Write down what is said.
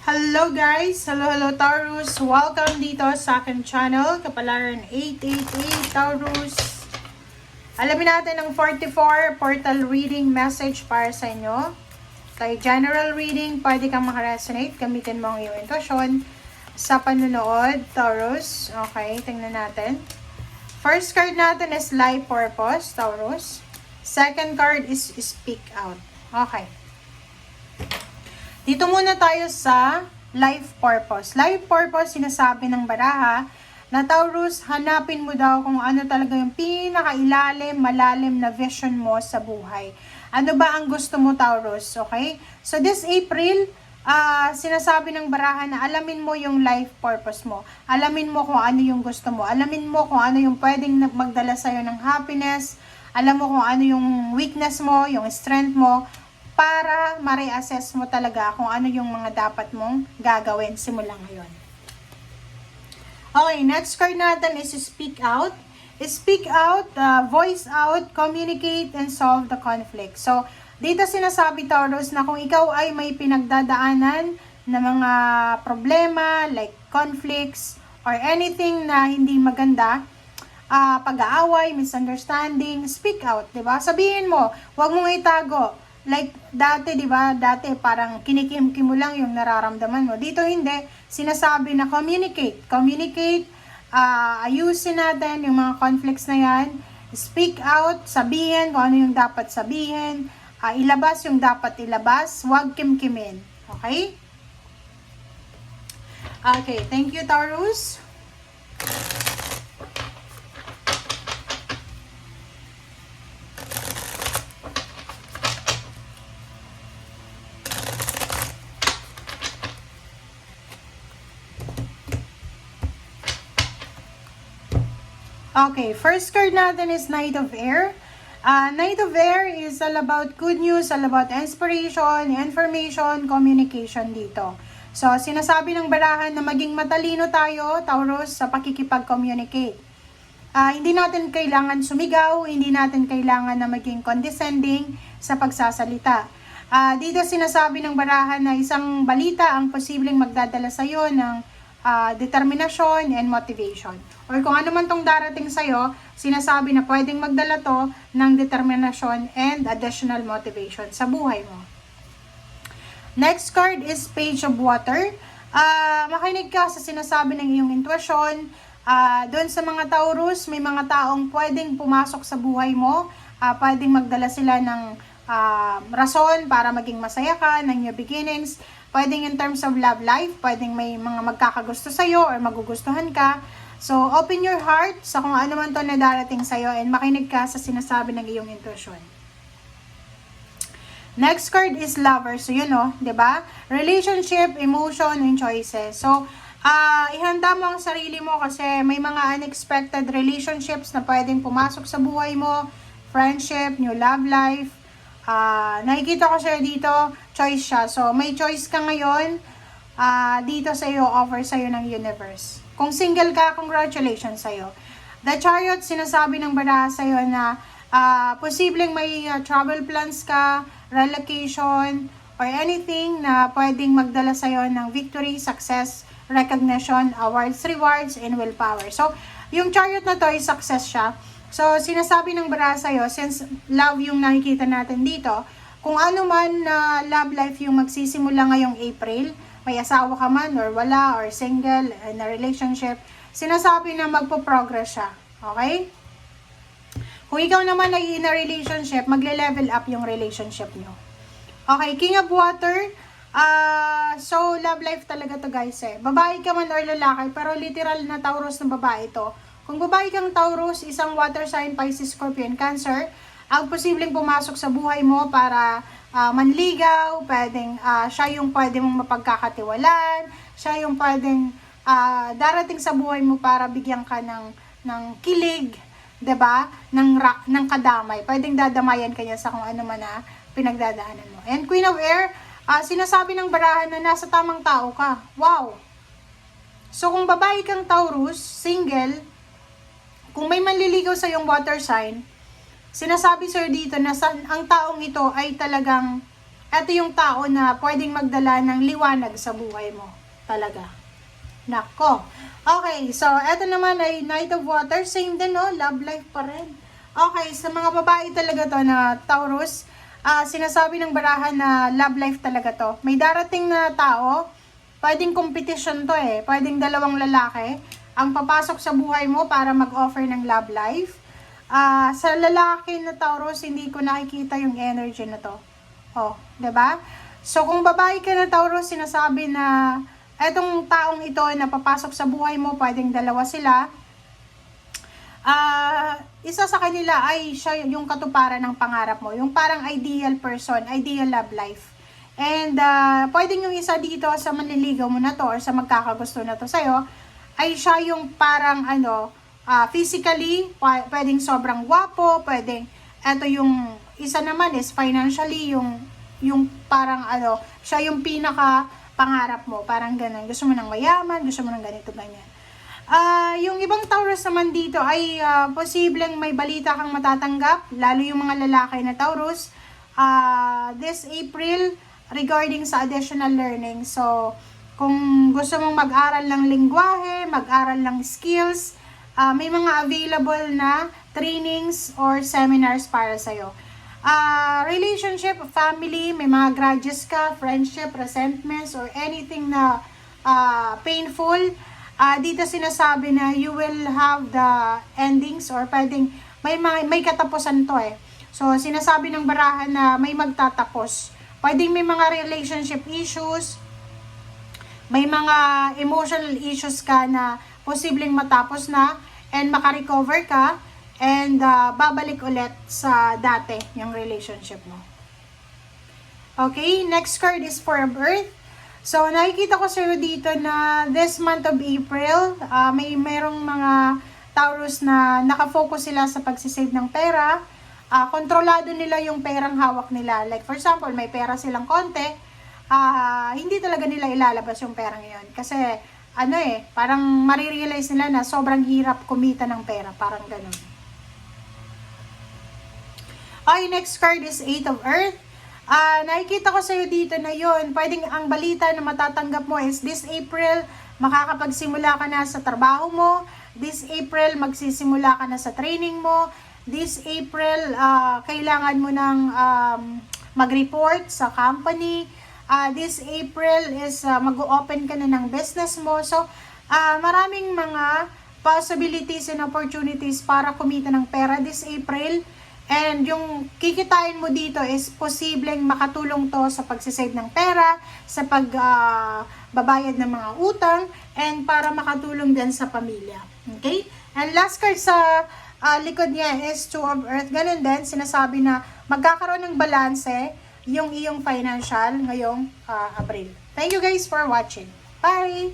Hello guys! Hello Taurus! Welcome dito sa aking channel, Kapalaran 888 Taurus. Alamin natin ang 44 portal reading message para sa inyo. Kay general reading, pwede kang makaresonate. Gamitin mo ang iyong intuition sa panunood, Taurus. Okay, tingnan natin. First card natin is life purpose, Taurus. Second card is speak out. Okay. Dito muna tayo sa life purpose. Life purpose, sinasabi ng baraha na Taurus, hanapin mo daw kung ano talaga yung pinakailalim, malalim na vision mo sa buhay. Ano ba ang gusto mo, Taurus? Okay? So this April, sinasabi ng baraha na alamin mo yung life purpose mo. Alamin mo kung ano yung gusto mo. Alamin mo kung ano yung pwedeng magdala sa'yo ng happiness. Alam mo kung ano yung weakness mo, yung strength mo, para ma-reassess mo talaga kung ano yung mga dapat mong gagawin simula ngayon. Okay, next card natin is speak out. Speak out, voice out, communicate, and solve the conflict. So, dito sinasabi, Taurus, na kung ikaw ay may pinagdadaanan na mga problema like conflicts or anything na hindi maganda, pag-aaway, misunderstanding, speak out, 'di ba? Sabihin mo, 'wag mong itago. Like dati, 'di ba? Dati parang kinikimkim mo lang yung nararamdaman mo. Dito hindi, sinasabi na communicate. Communicate, ayusin natin yung mga conflicts na 'yan. Speak out, sabihin kung ano yung dapat sabihin, ilabas yung dapat ilabas, huwag kimkimin. Okay? Okay, thank you, Taurus. Okay, first card natin is Knight of Air. Knight of Air is all about good news, all about inspiration, information, communication dito. So, sinasabi ng barahan na maging matalino tayo, Taurus, sa pakikipag-communicate. Hindi natin kailangan sumigaw, hindi natin kailangan na maging condescending sa pagsasalita. Dito sinasabi ng barahan na isang balita ang posibleng magdadala sa'yo ng determinasyon and motivation. Or kung ano man tong darating sa'yo, sinasabi na pwedeng magdala to ng determinasyon and additional motivation sa buhay mo. Next card is Page of Water. Makinig ka sa sinasabi ng iyong intuition. Doon sa mga Taurus, may mga taong pwedeng pumasok sa buhay mo. Pwedeng magdala sila ng rason para maging masaya ka, ng new beginnings. Pwedeng in terms of love life, pwedeng may mga magkakagusto sa'yo or magugustuhan ka. So, open your heart sa kung ano man to na darating sa'yo and makinig ka sa sinasabi ng iyong intuition. Next card is Lover. So, yun o, diba? Relationship, emotion, and choices. So, ihanda mo ang sarili mo kasi may mga unexpected relationships na pwedeng pumasok sa buhay mo. Friendship, new love life. Nakikita ko siya dito, choice siya. So, may choice ka ngayon, dito sa iyo, offer sa iyo ng universe. Kung single ka, congratulations sa iyo. The Chariot, sinasabi ng baraha sa iyo na posibleng may travel plans ka, relocation, or anything na pwedeng magdala sa iyo ng victory, success, recognition, awards, rewards, and willpower. So, yung Chariot na to ay success siya. So, sinasabi ng baraha sa'yo, since love yung nakikita natin dito, kung ano man na love life yung magsisimula ngayong April, may asawa ka man or wala, or single, in a relationship, sinasabi na magpo-progress siya. Okay? Kung ikaw naman ay in a relationship, magle-level up yung relationship nyo. Okay, King of Water, so love life talaga to guys eh. Babae ka man or lalaki, pero literal na Taurus na babae to. Kung babae kang Taurus, isang water sign, Pisces, Scorpion, Cancer, ang posibleng pumasok sa buhay mo para manligaw, pwedeng siya yung pwedeng mong mapagkakatiwalaan, siya yung pwedeng darating sa buhay mo para bigyan ka ng kilig, 'di ba? Ng kadamay. Pwedeng dadamayan kanya sa kung ano man na pinagdadaanan mo. And Queen of Air, sinasabi ng barahan na nasa tamang tao ka. Wow! So kung babae kang Taurus, single, kung may manliligaw sa yung water sign, sinasabi sir dito na ang taong ito ay talagang ito yung tao na pwedeng magdala ng liwanag sa buhay mo. Talaga. Nako. Okay, so ito naman ay Knight of Water. Same din, no? Love life pa rin. Okay, sa mga babae talaga to na Taurus, sinasabi ng barahan na love life talaga to. May darating na tao, pwedeng competition to eh. Pwedeng dalawang lalaki ang papasok sa buhay mo para mag-offer ng love life. Sa lalaki na Taurus, hindi ko nakikita yung energy na to. Oh, 'di ba? So kung babae ka na Taurus, sinasabi na etong taong ito na papasok sa buhay mo, pwedeng dalawa sila. Isa sa kanila ay siya yung katuparan ng pangarap mo, yung parang ideal person, ideal love life. And pwedeng yung isa dito sa manliligaw mo na to or sa magkakagusto na to sa'yo, ay siya yung parang physically, pwedeng sobrang gwapo, pwedeng, eto yung isa naman is financially, yung parang siya yung pinaka pangarap mo, parang ganun. Gusto mo ng mayaman, gusto mo ng ganito, ganyan. Yung ibang Taurus naman dito ay posibleng may balita kang matatanggap, lalo yung mga lalaki na Taurus, this April regarding sa additional learning. So, kung gusto mong mag-aral ng lingwahe, mag-aral ng skills, may mga available na trainings or seminars para sa'yo. Relationship, family, may mga grudges ka, friendship, resentments, or anything na painful, dito sinasabi na you will have the endings or pwedeng may katapusan to eh. So, sinasabi ng barahan na may magtatapos. Pwedeng may mga relationship issues, may mga emotional issues ka na posibleng matapos na and makarecover ka and babalik ulit sa dati yung relationship mo. Okay, next card is for birth. So, nakikita ko sa'yo dito na this month of April, merong mga Taurus na nakafocus sila sa pagsisave ng pera. Kontrolado nila yung perang hawak nila. Like for example, may pera silang konti, hindi talaga nila ilalabas yung perang yun. Kasi, parang marirealize nila na sobrang hirap kumita ng pera. Parang ganun. Okay, next card is 8 of Earth. Nakikita ko sa'yo dito na yun, pwedeng ang balita na matatanggap mo is this April, makakapagsimula ka na sa trabaho mo. This April, magsisimula ka na sa training mo. This April, kailangan mo ng mag-report sa company. This April is mag-open ka na ng business mo. So, maraming mga possibilities and opportunities para kumita ng pera this April. And yung kikitain mo dito is posibleng makatulong to sa pagsisave ng pera, sa pagbabayad ng mga utang, and para makatulong din sa pamilya. Okay? And last card sa likod niya is 2 of Earth. Ganun din, sinasabi na magkakaroon ng balanse yung iyong financial ngayong April. Thank you guys for watching. Bye!